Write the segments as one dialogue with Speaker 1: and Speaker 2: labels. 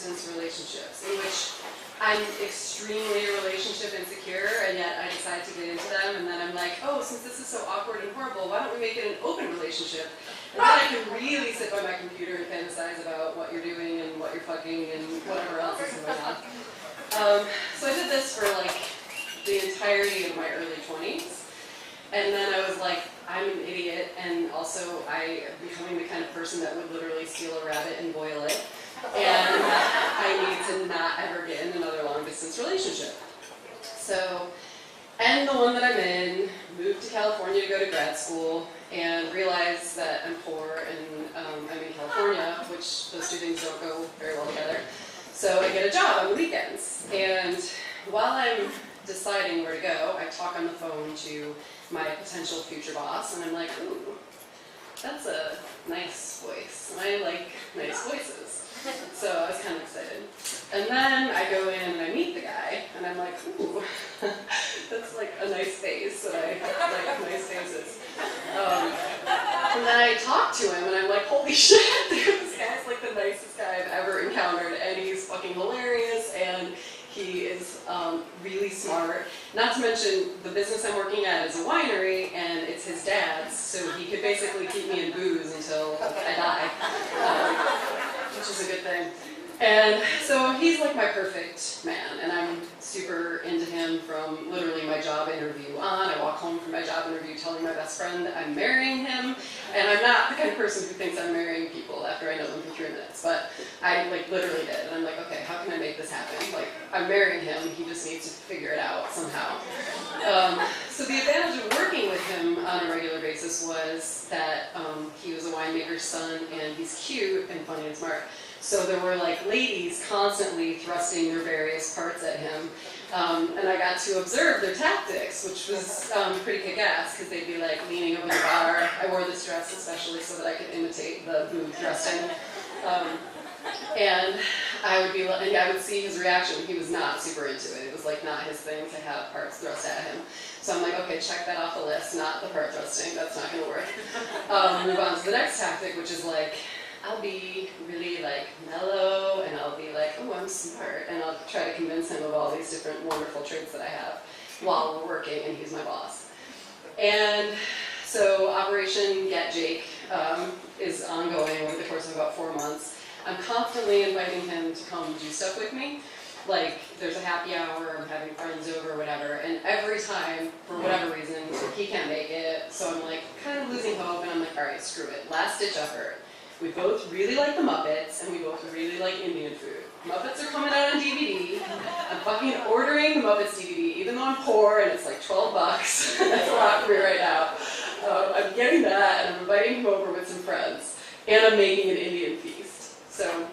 Speaker 1: long-distance relationships in which I'm extremely relationship insecure, and yet I decide to get into them, and then I'm like, oh, since this is so awkward and horrible, why don't we make it an open relationship? And then I can really sit by my computer and fantasize about what you're doing and what you're fucking and whatever else is going on. So I did this for like the entirety of my early 20s, and then I was like, I'm an idiot, and also I am becoming the kind of person that would literally steal a rabbit and boil it. And I need to not ever get in another long-distance relationship. So, and the one that I'm in, moved to California to go to grad school, and realized that I'm poor and I'm in California, which those two things don't go very well together. So I get a job on the weekends. And while I'm deciding where to go, I talk on the phone to my potential future boss, and I'm like, ooh, that's a nice voice. And I like nice voices. So I was kind of excited. And then I go in and I meet the guy, and I'm like, ooh, that's like a nice face, that I like nice faces. And then I talk to him, and I'm like, holy shit, this guy's like the nicest guy I've ever encountered, and he's fucking hilarious, and he is really smart. Not to mention, the business I'm working at is a winery, and it's his dad's, so he could basically keep me in booze until I die. Which is a good thing. And so he's like my perfect man, and I'm super into him from literally my job interview on. I walk home from my job interview telling my best friend that I'm marrying him, and I'm not the kind of person who thinks I'm marrying people after I know them for 3 minutes, but I like literally did, and I'm like, okay, how can I make this happen? Like, I'm marrying him, he just needs to figure it out somehow. So the advantage of working with him on a regular basis was that he was a winemaker's son, and he's cute and funny and smart. So there were like ladies constantly thrusting their various parts at him, and I got to observe their tactics, which was pretty kick-ass, because they'd be like leaning over the bar. I wore this dress especially so that I could imitate the boob thrusting. And I would see his reaction. He was not super into it. It was like not his thing to have parts thrust at him. So I'm like, okay, check that off the list, not the part thrusting, that's not gonna work. Move on to the next tactic, which is like, I'll be really like mellow, and I'll be like, oh, I'm smart, and I'll try to convince him of all these different wonderful traits that I have while we're working, and he's my boss. And so Operation Get Jake is ongoing over the course of about 4 months. I'm constantly inviting him to come do stuff with me. Like, there's a happy hour, I'm having friends over, whatever, and every time, for whatever reason, he can't make it, so I'm like, kind of losing hope, and I'm like, alright, screw it, last ditch effort. We both really like the Muppets, and we both really like Indian food. Muppets are coming out on DVD. I'm fucking ordering the Muppets DVD, even though I'm poor, and it's like 12 bucks. That's a lot for me right now. I'm getting that, and I'm inviting him over with some friends, and I'm making an Indian feast. So,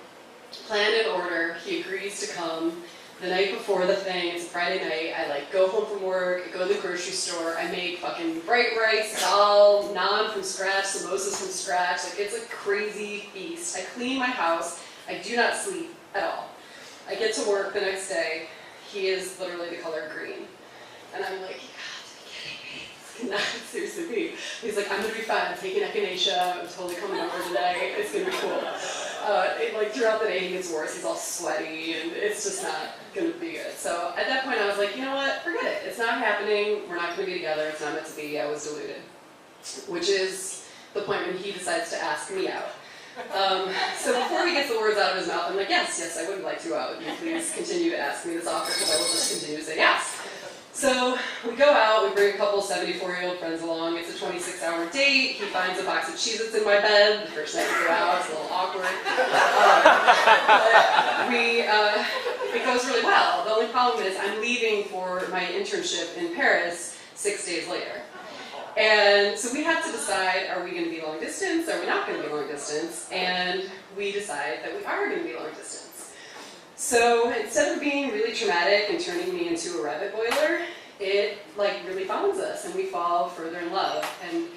Speaker 1: plan and order, he agrees to come. The night before the thing, it's a Friday night, I like go home from work, I go to the grocery store, I make fucking bright rice, dal, naan from scratch, samosas from scratch, like it's a crazy feast. I clean my house, I do not sleep at all. I get to work the next day, he is literally the color green. And I'm like, you got to be kidding me, this cannot seriously be. He's like, I'm gonna be fine, I'm taking echinacea, I'm totally coming over today, it's gonna be cool. Like throughout the day he gets worse, he's all sweaty, and it's just not going to be good. So at that point I was like, you know what, forget it. It's not happening, we're not going to be together, it's not meant to be, I was deluded. Which is the point when he decides to ask me out. So before he gets the words out of his mouth, I'm like, yes, I would like to out with you. Please continue to ask me this offer, because I will just continue to say yes. So we go out, we bring a couple 74-year-old friends along, it's a 26-hour date, he finds a box of Cheez-Its in my bed, the first night we go out, it's a little awkward. But it goes really well. The only problem is I'm leaving for my internship in Paris 6 days later. And so we have to decide, are we going to be long distance, are we not going to be long distance, and we decide that we are going to be long distance. So instead of being really traumatic and turning me into a rabbit boiler, it like really bonds us and we fall further in love. And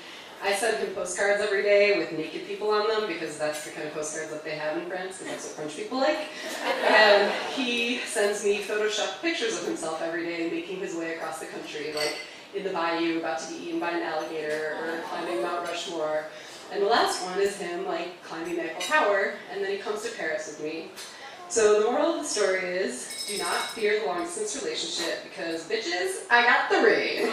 Speaker 1: I send him postcards every day with naked people on them, because that's the kind of postcards that they have in France, because that's what French people like. And he sends me photoshopped pictures of himself every day making his way across the country, like in the bayou, about to be eaten by an alligator, or climbing Mount Rushmore. And the last one is him like climbing the Eiffel Tower, and then he comes to Paris with me So the moral of the story is, do not fear the long distance relationship because bitches, I got the ring.